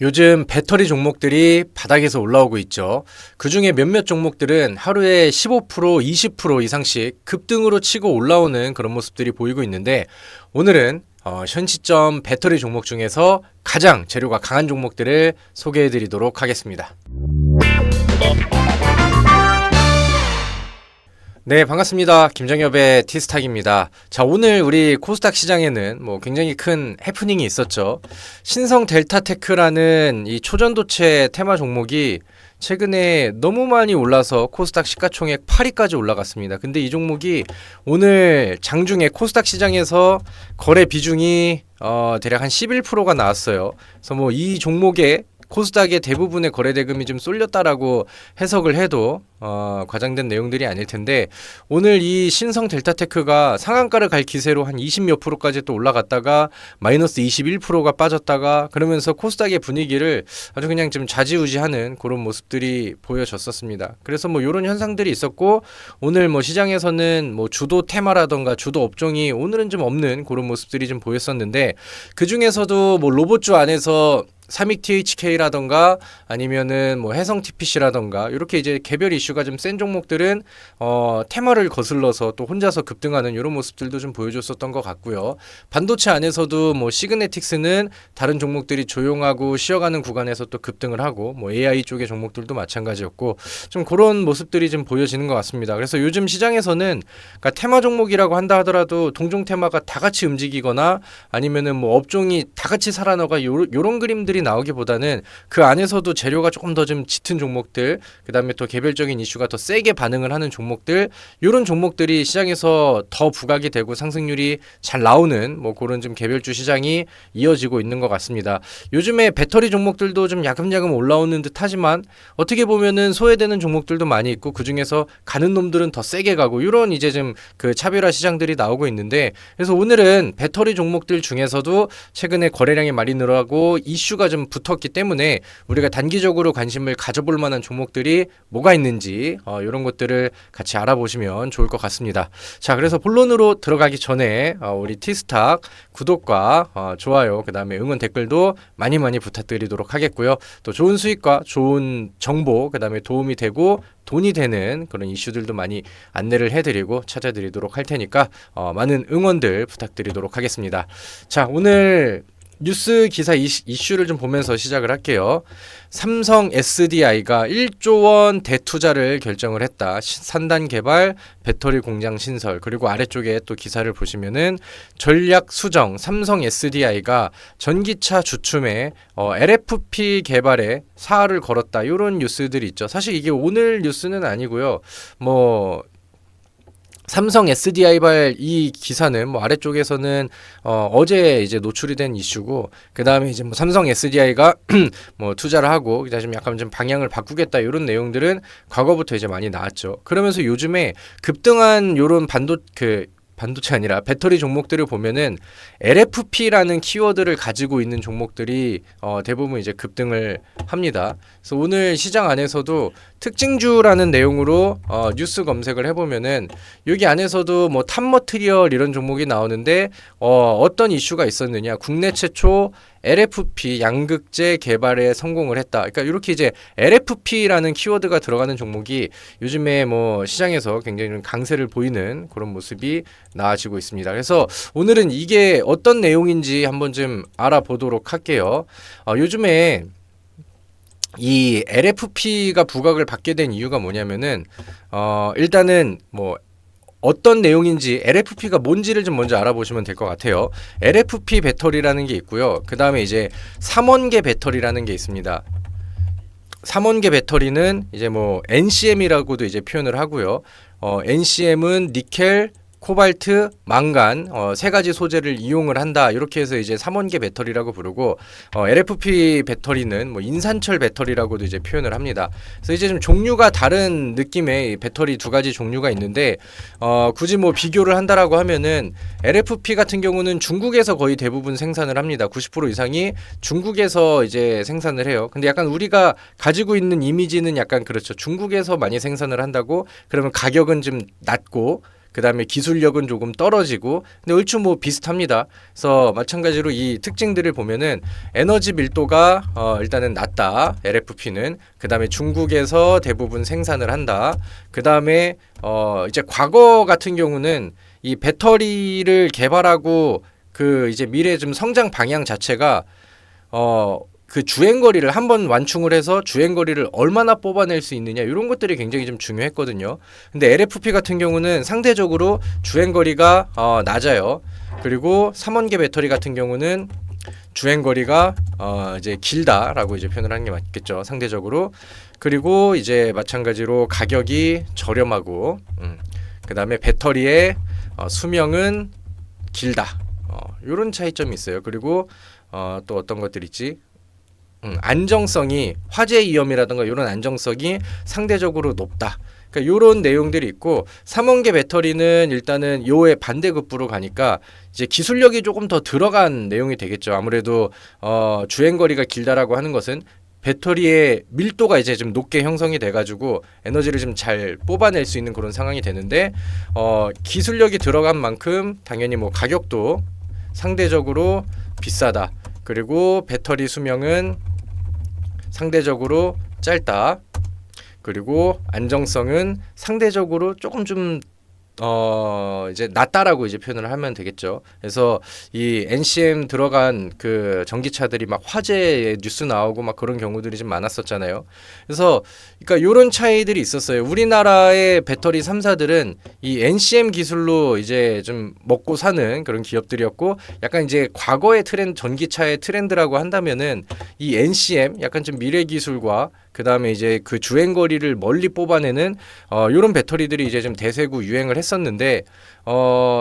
요즘 배터리 종목들이 바닥에서 올라오고 있죠. 그중에 몇몇 종목들은 하루에 15%, 20% 이상씩 급등으로 치고 올라오는 그런 모습들이 보이고 있는데, 오늘은 현 시점 배터리 종목 중에서 가장 재료가 강한 종목들을 소개해 드리도록 하겠습니다. 네, 반갑습니다. 김정엽의 티스탁입니다. 자, 오늘 우리 코스닥 시장에는 굉장히 큰 해프닝이 있었죠. 신성 델타테크라는 이 초전도체 테마 종목이 최근에 너무 많이 올라서 코스닥 시가총액 8위까지 올라갔습니다. 근데 이 종목이 오늘 장중에 코스닥 시장에서 거래 비중이 대략 한 11%가 나왔어요. 그래서 이 종목에 코스닥의 대부분의 거래 대금이 좀 쏠렸다라고 해석을 해도 과장된 내용들이 아닐 텐데, 오늘 이 신성 델타테크가 상한가를 갈 기세로 한 20몇 프로까지 또 올라갔다가 마이너스 21%가 빠졌다가, 그러면서 코스닥의 분위기를 아주 그냥 좀 좌지우지하는 그런 모습들이 보여졌었습니다. 그래서 이런 현상들이 있었고, 오늘 시장에서는 주도 테마라던가 주도 업종이 오늘은 좀 없는 그런 모습들이 좀 보였었는데, 그 중에서도 로봇주 안에서 삼익 THK라던가 아니면은 해성 TPC라던가 이렇게 이제 개별 이슈가 좀 센 종목들은 테마를 거슬러서 또 혼자서 급등하는 이런 모습들도 좀 보여줬었던 것 같고요. 반도체 안에서도 시그네틱스는 다른 종목들이 조용하고 쉬어가는 구간에서 또 급등을 하고, AI 쪽의 종목들도 마찬가지였고, 좀 그런 모습들이 좀 보여지는 것 같습니다. 그래서 요즘 시장에서는 그러니까 테마 종목이라고 한다 하더라도 동종 테마가 다 같이 움직이거나 아니면은 업종이 다 같이 살아나가 요런 그림들이 나오기보다는 그 안에서도 재료가 조금 더 좀 짙은 종목들, 그 다음에 또 개별적인 이슈가 더 세게 반응을 하는 종목들, 이런 종목들이 시장에서 더 부각이 되고 상승률이 잘 나오는 그런 좀 개별주 시장이 이어지고 있는 것 같습니다. 요즘에 배터리 종목들도 좀 야금야금 올라오는 듯 하지만 어떻게 보면은 소외되는 종목들도 많이 있고, 그 중에서 가는 놈들은 더 세게 가고, 이런 이제 좀 그 차별화 시장들이 나오고 있는데, 그래서 오늘은 배터리 종목들 중에서도 최근에 거래량이 많이 늘어나고 이슈가 좀 붙었기 때문에 우리가 단기적으로 관심을 가져볼 만한 종목들이 뭐가 있는지 이런 것들을 같이 알아보시면 좋을 것 같습니다. 자, 그래서 본론으로 들어가기 전에 우리 티스탁 구독과 좋아요, 그 다음에 응원 댓글도 많이 부탁드리도록 하겠고요. 또 좋은 수익과 좋은 정보, 그 다음에 도움이 되고 돈이 되는 그런 이슈들도 많이 안내를 해드리고 찾아드리도록 할 테니까 많은 응원들 부탁드리도록 하겠습니다. 자, 오늘 뉴스 기사 이슈를 좀 보면서 시작을 할게요. 삼성 SDI가 1조 원 대투자를 결정을 했다. 산단 개발, 배터리 공장 신설, 그리고 아래쪽에 또 기사를 보시면은 전략 수정, 삼성 SDI가 전기차 주춤에 LFP 개발에 사활을 걸었다. 이런 뉴스들이 있죠. 사실 이게 오늘 뉴스는 아니고요. 삼성 SDI발 이 기사는 아래쪽에서는 어제 이제 노출이 된 이슈고, 그 다음에 이제 삼성 SDI가 투자를 하고 좀 약간 좀 방향을 바꾸겠다, 이런 내용들은 과거부터 이제 많이 나왔죠. 그러면서 요즘에 급등한 요런 반도체 아니라 배터리 종목들을 보면은 LFP라는 키워드를 가지고 있는 종목들이 대부분 이제 급등을 합니다. 그래서 오늘 시장 안에서도 특징주라는 내용으로 뉴스 검색을 해보면은 여기 안에서도 탑머티리얼 이런 종목이 나오는데 어떤 이슈가 있었느냐, 국내 최초 LFP 양극재 개발에 성공을 했다. 그러니까 이렇게 이제 LFP라는 키워드가 들어가는 종목이 요즘에 시장에서 굉장히 좀 강세를 보이는 그런 모습이 나아지고 있습니다. 그래서 오늘은 이게 어떤 내용인지 한번 좀 알아보도록 할게요. 요즘에 이 LFP가 부각을 받게 된 이유가 뭐냐면은 일단은 어떤 내용인지 LFP가 뭔지를 좀 먼저 알아보시면 될 것 같아요. LFP 배터리라는 게 있고요. 그 다음에 이제 삼원계 배터리라는 게 있습니다. 삼원계 배터리는 이제 NCM이라고도 이제 표현을 하고요. NCM은 니켈, 코발트, 망간 세 가지 소재를 이용을 한다. 이렇게 해서 이제 삼원계 배터리라고 부르고, LFP 배터리는 인산철 배터리라고도 이제 표현을 합니다. 그래서 이제 좀 종류가 다른 느낌의 배터리 두 가지 종류가 있는데, 굳이 비교를 한다라고 하면은 LFP 같은 경우는 중국에서 거의 대부분 생산을 합니다. 90% 이상이 중국에서 이제 생산을 해요. 근데 약간 우리가 가지고 있는 이미지는 약간 그렇죠. 중국에서 많이 생산을 한다고 그러면 가격은 좀 낮고, 그 다음에 기술력은 조금 떨어지고, 근데 얼추 뭐 비슷합니다. 그래서 마찬가지로 이 특징들을 보면은 에너지 밀도가 일단은 낮다. LFP는. 그 다음에 중국에서 대부분 생산을 한다. 그 다음에 이제 과거 같은 경우는 이 배터리를 개발하고 그 이제 미래 좀 성장 방향 자체가 그 주행거리를 한번 완충을 해서 주행거리를 얼마나 뽑아낼 수 있느냐 이런 것들이 굉장히 좀 중요했거든요. 근데 LFP 같은 경우는 상대적으로 주행거리가 낮아요. 그리고 3원계 배터리 같은 경우는 주행거리가 이제 길다라고 이제 표현을 하는 게 맞겠죠. 상대적으로. 그리고 이제 마찬가지로 가격이 저렴하고 그 다음에 배터리의 수명은 길다. 이런 차이점이 있어요. 그리고 또 어떤 것들 있지? 안정성이 화재 위험이라든가 이런 안정성이 상대적으로 높다. 그러니까 이런 내용들이 있고 3원계 배터리는 일단은 요의 반대급부로 가니까 이제 기술력이 조금 더 들어간 내용이 되겠죠. 아무래도 주행거리가 길다라고 하는 것은 배터리의 밀도가 이제 좀 높게 형성이 돼가지고 에너지를 좀 잘 뽑아낼 수 있는 그런 상황이 되는데 기술력이 들어간 만큼 당연히 뭐 가격도 상대적으로 비싸다. 그리고 배터리 수명은 상대적으로 짧다. 그리고 안정성은 상대적으로 조금 좀 이제 낮다라고 이제 표현을 하면 되겠죠. 그래서 이 NCM 들어간 그 전기차들이 막 화재 뉴스 나오고 막 그런 경우들이 좀 많았었잖아요. 그래서 그러니까 이런 차이들이 있었어요. 우리나라의 배터리 3사들은 이 NCM 기술로 이제 좀 먹고 사는 그런 기업들이었고, 약간 이제 과거의 트렌드, 전기차의 트렌드라고 한다면은 이 NCM 약간 좀 미래 기술과 그 다음에 이제 그 주행거리를 멀리 뽑아내는 이런 배터리들이 이제 좀 대세고 유행을 했었는데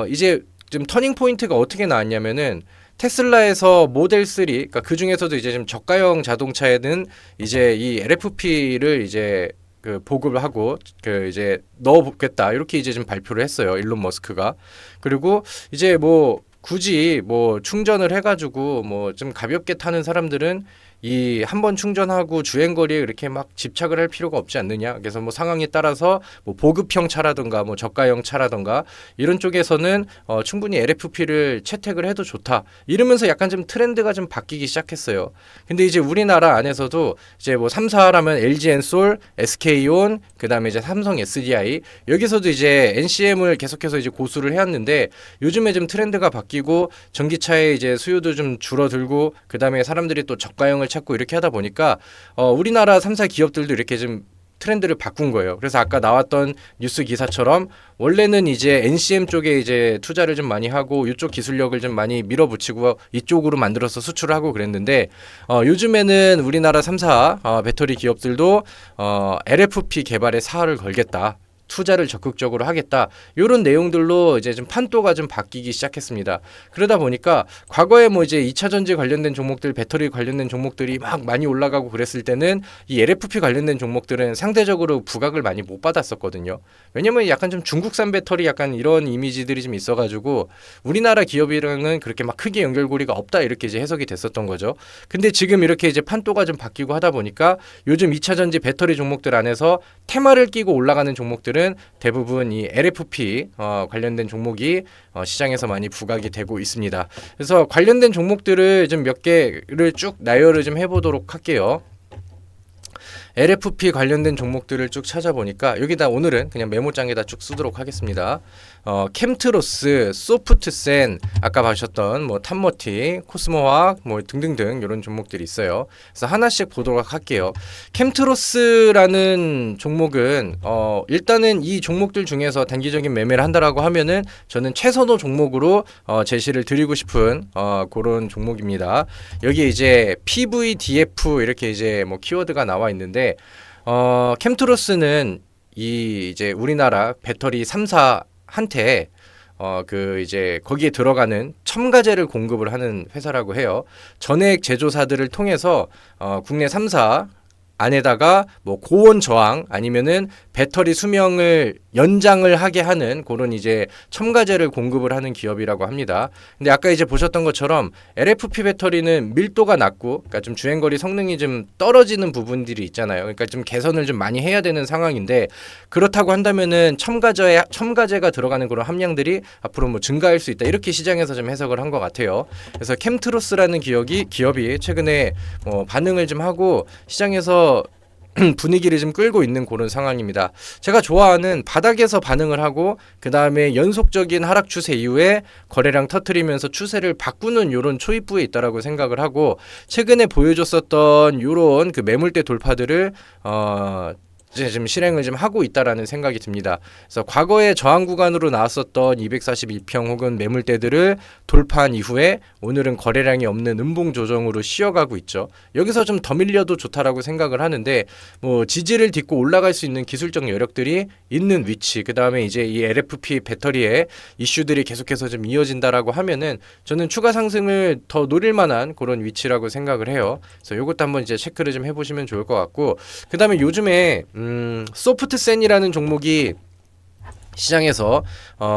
이제 좀 터닝 포인트가 어떻게 나왔냐면은 테슬라에서 모델 3, 그러니까 그 중에서도 이제 좀 저가형 자동차에는 이제 이 LFP를 이제 그 보급을 하고 그 이제 넣어보겠다 이렇게 이제 좀 발표를 했어요. 일론 머스크가. 그리고 이제 뭐 굳이 뭐 충전을 해가지고 뭐 좀 가볍게 타는 사람들은 이 한 번 충전하고 주행거리에 이렇게 막 집착을 할 필요가 없지 않느냐. 그래서 뭐 상황에 따라서 뭐 보급형 차라든가 뭐 저가형 차라든가 이런 쪽에서는 충분히 LFP를 채택을 해도 좋다. 이러면서 약간 좀 트렌드가 좀 바뀌기 시작했어요. 근데 이제 우리나라 안에서도 이제 뭐 3사라면 LG 엔솔, SK온, 그다음에 이제 삼성 SDI 여기서도 이제 NCM을 계속해서 이제 고수를 해왔는데 요즘에 좀 트렌드가 바뀌고 전기차의 이제 수요도 좀 줄어들고 그다음에 사람들이 또 저가형을 찾고 이렇게 하다 보니까 우리나라 3사 기업들도 이렇게 좀 트렌드를 바꾼 거예요. 그래서 아까 나왔던 뉴스 기사처럼 원래는 이제 NCM 쪽에 이제 투자를 좀 많이 하고 이쪽 기술력을 좀 많이 밀어붙이고 이쪽으로 만들어서 수출을 하고 그랬는데 요즘에는 우리나라 3사 배터리 기업들도 LFP 개발에 사활을 걸겠다. 투자를 적극적으로 하겠다. 이런 내용들로 이제 좀 판도가 좀 바뀌기 시작했습니다. 그러다 보니까 과거에 뭐 이제 2차 전지 관련된 종목들, 배터리 관련된 종목들이 막 많이 올라가고 그랬을 때는 이 LFP 관련된 종목들은 상대적으로 부각을 많이 못 받았었거든요. 왜냐면 약간 좀 중국산 배터리 약간 이런 이미지들이 좀 있어가지고 우리나라 기업이랑은 그렇게 막 크게 연결고리가 없다 이렇게 이제 해석이 됐었던 거죠. 근데 지금 이렇게 이제 판도가 좀 바뀌고 하다 보니까 요즘 2차 전지 배터리 종목들 안에서 테마를 끼고 올라가는 종목들은 대부분 이 LFP 관련된 종목이 시장에서 많이 부각이 되고 있습니다. 그래서 관련된 종목들을 좀 몇 개를 쭉 나열을 좀 해보도록 할게요. LFP 관련된 종목들을 쭉 찾아보니까 여기다 오늘은 그냥 메모장에다 쭉 쓰도록 하겠습니다. 캠트로스, 소프트센, 아까 봐주셨던 뭐 탐모티, 코스모화학 뭐 등등등 이런 종목들이 있어요. 그래서 하나씩 보도록 할게요. 캠트로스라는 종목은 일단은 이 종목들 중에서 단기적인 매매를 한다라고 하면은 저는 최선호 종목으로 제시를 드리고 싶은 그런 종목입니다. 여기 이제 PVDF 이렇게 이제 뭐 키워드가 나와 있는데 캠트로스는 이 이제 우리나라 배터리 3사한테 그 이제 거기에 들어가는 첨가제를 공급을 하는 회사라고 해요. 전액 제조사들을 통해서 국내 3사 안에다가 뭐 고온 저항 아니면은 배터리 수명을 연장을 하게 하는 그런 이제 첨가제를 공급을 하는 기업이라고 합니다. 근데 아까 이제 보셨던 것처럼 LFP 배터리는 밀도가 낮고, 그러니까 좀 주행거리 성능이 좀 떨어지는 부분들이 있잖아요. 그러니까 좀 개선을 좀 많이 해야 되는 상황인데, 그렇다고 한다면은 첨가제가 들어가는 그런 함량들이 앞으로 뭐 증가할 수 있다, 이렇게 시장에서 좀 해석을 한 것 같아요. 그래서 캠트로스라는 기업이 최근에 반응을 좀 하고 시장에서 분위기를 좀 끌고 있는 그런 상황입니다. 제가 좋아하는 바닥에서 반응을 하고 그 다음에 연속적인 하락 추세 이후에 거래량 터트리면서 추세를 바꾸는 이런 초입부에 있다라고 생각을 하고, 최근에 보여줬었던 이런 그 매물대 돌파들을 이제 좀 실행을 좀 하고 있다라는 생각이 듭니다. 그래서 과거에 저항 구간으로 나왔었던 242평 혹은 매물대들을 돌파한 이후에 오늘은 거래량이 없는 음봉 조정으로 쉬어가고 있죠. 여기서 좀 더 밀려도 좋다라고 생각을 하는데, 뭐 지지를 딛고 올라갈 수 있는 기술적 여력들이 있는 위치, 그 다음에 이제 이 LFP 배터리의 이슈들이 계속해서 좀 이어진다라고 하면은 저는 추가 상승을 더 노릴 만한 그런 위치라고 생각을 해요. 그래서 이것도 한번 이제 체크를 좀 해보시면 좋을 것 같고, 그 다음에 요즘에 소프트센이라는 종목이 시장에서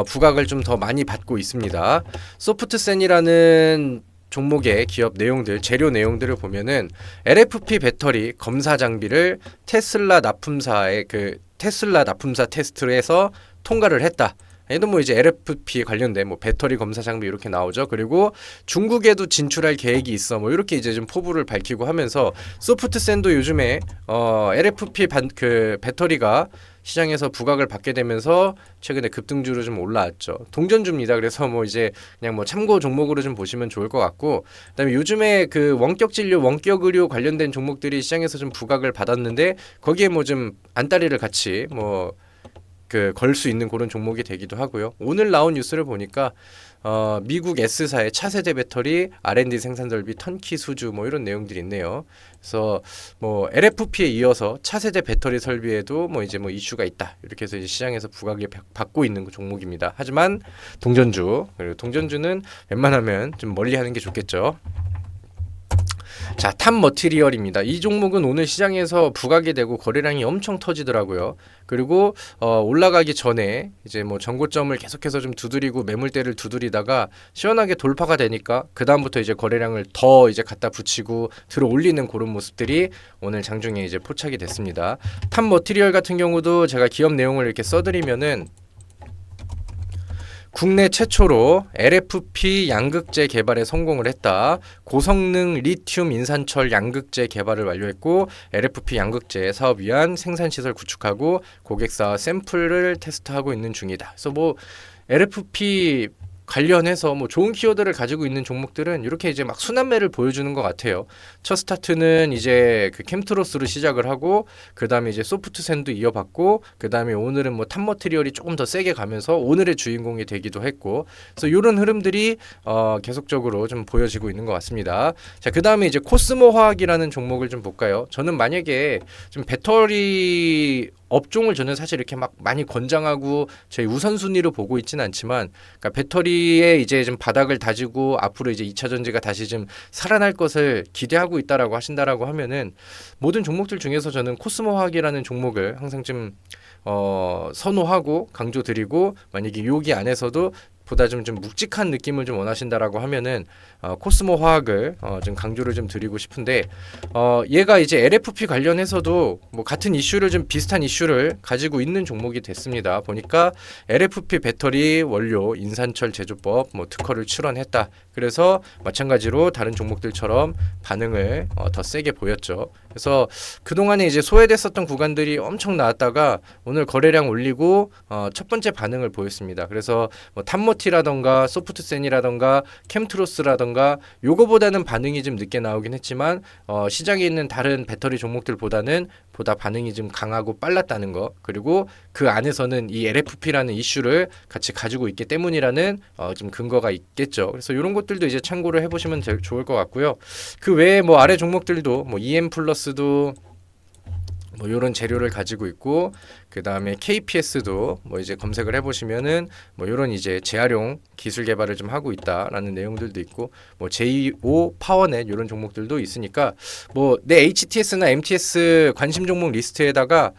부각을 좀 더 많이 받고 있습니다. 소프트센이라는 종목의 기업 내용들, 재료 내용들을 보면은 LFP 배터리 검사 장비를 테슬라 납품사 테스트에서 통과를 했다. 얘도 뭐 이제 LFP 관련된 뭐 배터리 검사 장비 이렇게 나오죠. 그리고 중국에도 진출할 계획이 있어. 뭐 이렇게 이제 좀 포부를 밝히고 하면서 소프트센도 요즘에 LFP 그 배터리가 시장에서 부각을 받게 되면서 최근에 급등주로 좀 올라왔죠. 동전주입니다. 그래서 뭐 이제 그냥 뭐 참고 종목으로 좀 보시면 좋을 것 같고, 그다음에 요즘에 그 원격 진료, 원격 의료 관련된 종목들이 시장에서 좀 부각을 받았는데 거기에 뭐 좀 안다리를 같이 뭐 걸 수 있는 그런 종목이 되기도 하고요. 오늘 나온 뉴스를 보니까 미국 S사의 차세대 배터리 R&D 생산 설비 턴키 수주 뭐 이런 내용들이 있네요. 그래서 뭐 LFP에 이어서 차세대 배터리 설비에도 뭐 이제 뭐 이슈가 있다, 이렇게 해서 이제 시장에서 부각을 받고 있는 그 종목입니다. 하지만 그리고 동전주는 웬만하면 좀 멀리하는 게 좋겠죠. 자, 탑 머티리얼입니다. 이 종목은 오늘 시장에서 부각이 되고 거래량이 엄청 터지더라고요. 그리고 올라가기 전에 이제 뭐 전고점을 계속해서 좀 두드리고 매물대를 두드리다가 시원하게 돌파가 되니까 그 다음부터 이제 거래량을 더 이제 갖다 붙이고 들어 올리는 그런 모습들이 오늘 장중에 이제 포착이 됐습니다. 탑 머티리얼 같은 경우도 제가 기업 내용을 이렇게 써드리면은 국내 최초로 LFP 양극재 개발에 성공을 했다. 고성능 리튬 인산철 양극재 개발을 완료했고, LFP 양극재 사업 위한 생산시설 구축하고 고객사 샘플을 테스트하고 있는 중이다. 그래서 뭐 LFP 관련해서 뭐 좋은 키워드를 가지고 있는 종목들은 이렇게 이제 막 순환매를 보여주는 것 같아요. 첫 스타트는 이제 그 캠트로스로 시작을 하고, 그 다음에 이제 소프트센도 이어받고, 그 다음에 오늘은 뭐 탑머티리얼이 조금 더 세게 가면서 오늘의 주인공이 되기도 했고, 그래서 이런 흐름들이 계속적으로 좀 보여지고 있는 것 같습니다. 자, 그 다음에 이제 코스모 화학이라는 종목을 좀 볼까요? 저는 만약에 좀 배터리 업종을 저는 사실 이렇게 막 많이 권장하고 저희 우선순위로 보고 있지는 않지만, 그러니까 배터리에 이제 좀 바닥을 다지고 앞으로 이제 2차 전지가 다시 좀 살아날 것을 기대하고 있다라고 하신다라고 하면은 모든 종목들 중에서 저는 코스모 화학이라는 종목을 항상 좀 선호하고 강조드리고, 만약에 여기 안에서도 보다 좀 묵직한 느낌을 좀 원하신다라고 하면은 코스모 화학을 좀 강조를 좀 드리고 싶은데, 얘가 이제 LFP 관련해서도 뭐 같은 이슈를 좀 비슷한 이슈를 가지고 있는 종목이 됐습니다. 보니까 LFP 배터리 원료 인산철 제조법 뭐 특허를 출원했다. 그래서 마찬가지로 다른 종목들처럼 반응을 더 세게 보였죠. 그래서 그동안에 이제 소외됐었던 구간들이 엄청 나왔다가 오늘 거래량 올리고 첫 번째 반응을 보였습니다. 그래서 뭐 탑모티라던가 소프트센이라던가 캠트로스라던가 요거보다는 반응이 좀 늦게 나오긴 했지만 시장에 있는 다른 배터리 종목들보다는 보다 반응이 좀 강하고 빨랐다는 거, 그리고 그 안에서는 이 LFP라는 이슈를 같이 가지고 있기 때문이라는 좀 근거가 있겠죠. 그래서 이런 것들도 이제 참고를 해보시면 좋을 것 같고요. 그 외에 뭐 아래 종목들도 뭐 EM 플러스도 뭐 이런 재료를 가지고 있고, 그 다음에 KPS도 뭐 이제 검색을 해보시면은 뭐 이런 이제 재활용 기술 개발을 좀 하고 있다라는 내용들도 있고, 뭐 JO 파워넷 이런 종목들도 있으니까 뭐 내 HTS나 MTS 관심 종목 리스트에다가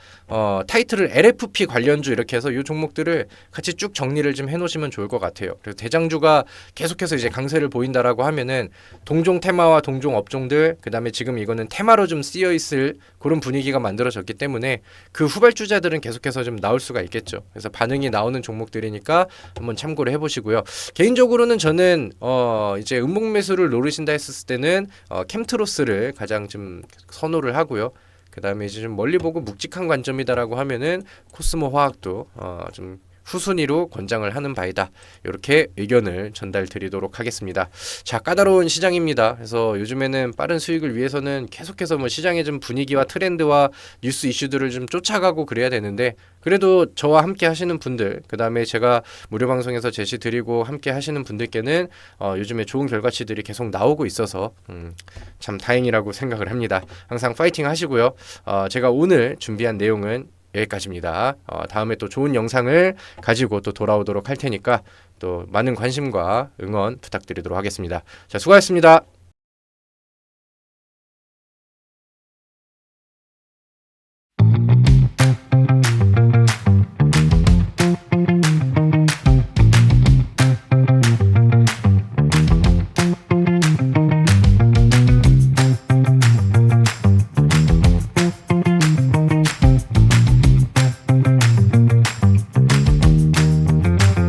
타이틀을 LFP 관련주 이렇게 해서 이 종목들을 같이 쭉 정리를 좀 해놓으시면 좋을 것 같아요. 그래서 대장주가 계속해서 이제 강세를 보인다라고 하면은 동종 테마와 동종 업종들, 그 다음에 지금 이거는 테마로 좀 쓰여 있을 그런 분위기가 만들어졌기 때문에 그 후발주자들은 계속해서 좀 나올 수가 있겠죠. 그래서 반응이 나오는 종목들이니까 한번 참고를 해보시고요. 개인적으로는 저는 이제 음봉 매수를 노리신다 했을 때는 캠트로스를 가장 좀 선호를 하고요. 그 다음에 이제 좀 멀리 보고 묵직한 관점이다라고 하면은 코스모 화학도 좀 후순위로 권장을 하는 바이다. 이렇게 의견을 전달드리도록 하겠습니다. 자, 까다로운 시장입니다. 그래서 요즘에는 빠른 수익을 위해서는 계속해서 뭐 시장의 좀 분위기와 트렌드와 뉴스 이슈들을 좀 쫓아가고 그래야 되는데, 그래도 저와 함께 하시는 분들, 그 다음에 제가 무료 방송에서 제시 드리고 함께 하시는 분들께는 요즘에 좋은 결과치들이 계속 나오고 있어서 참 다행이라고 생각을 합니다. 항상 파이팅 하시고요. 제가 오늘 준비한 내용은 여기까지입니다. 다음에 또 좋은 영상을 가지고 또 돌아오도록 할 테니까 또 많은 관심과 응원 부탁드리도록 하겠습니다. 자, 수고하셨습니다.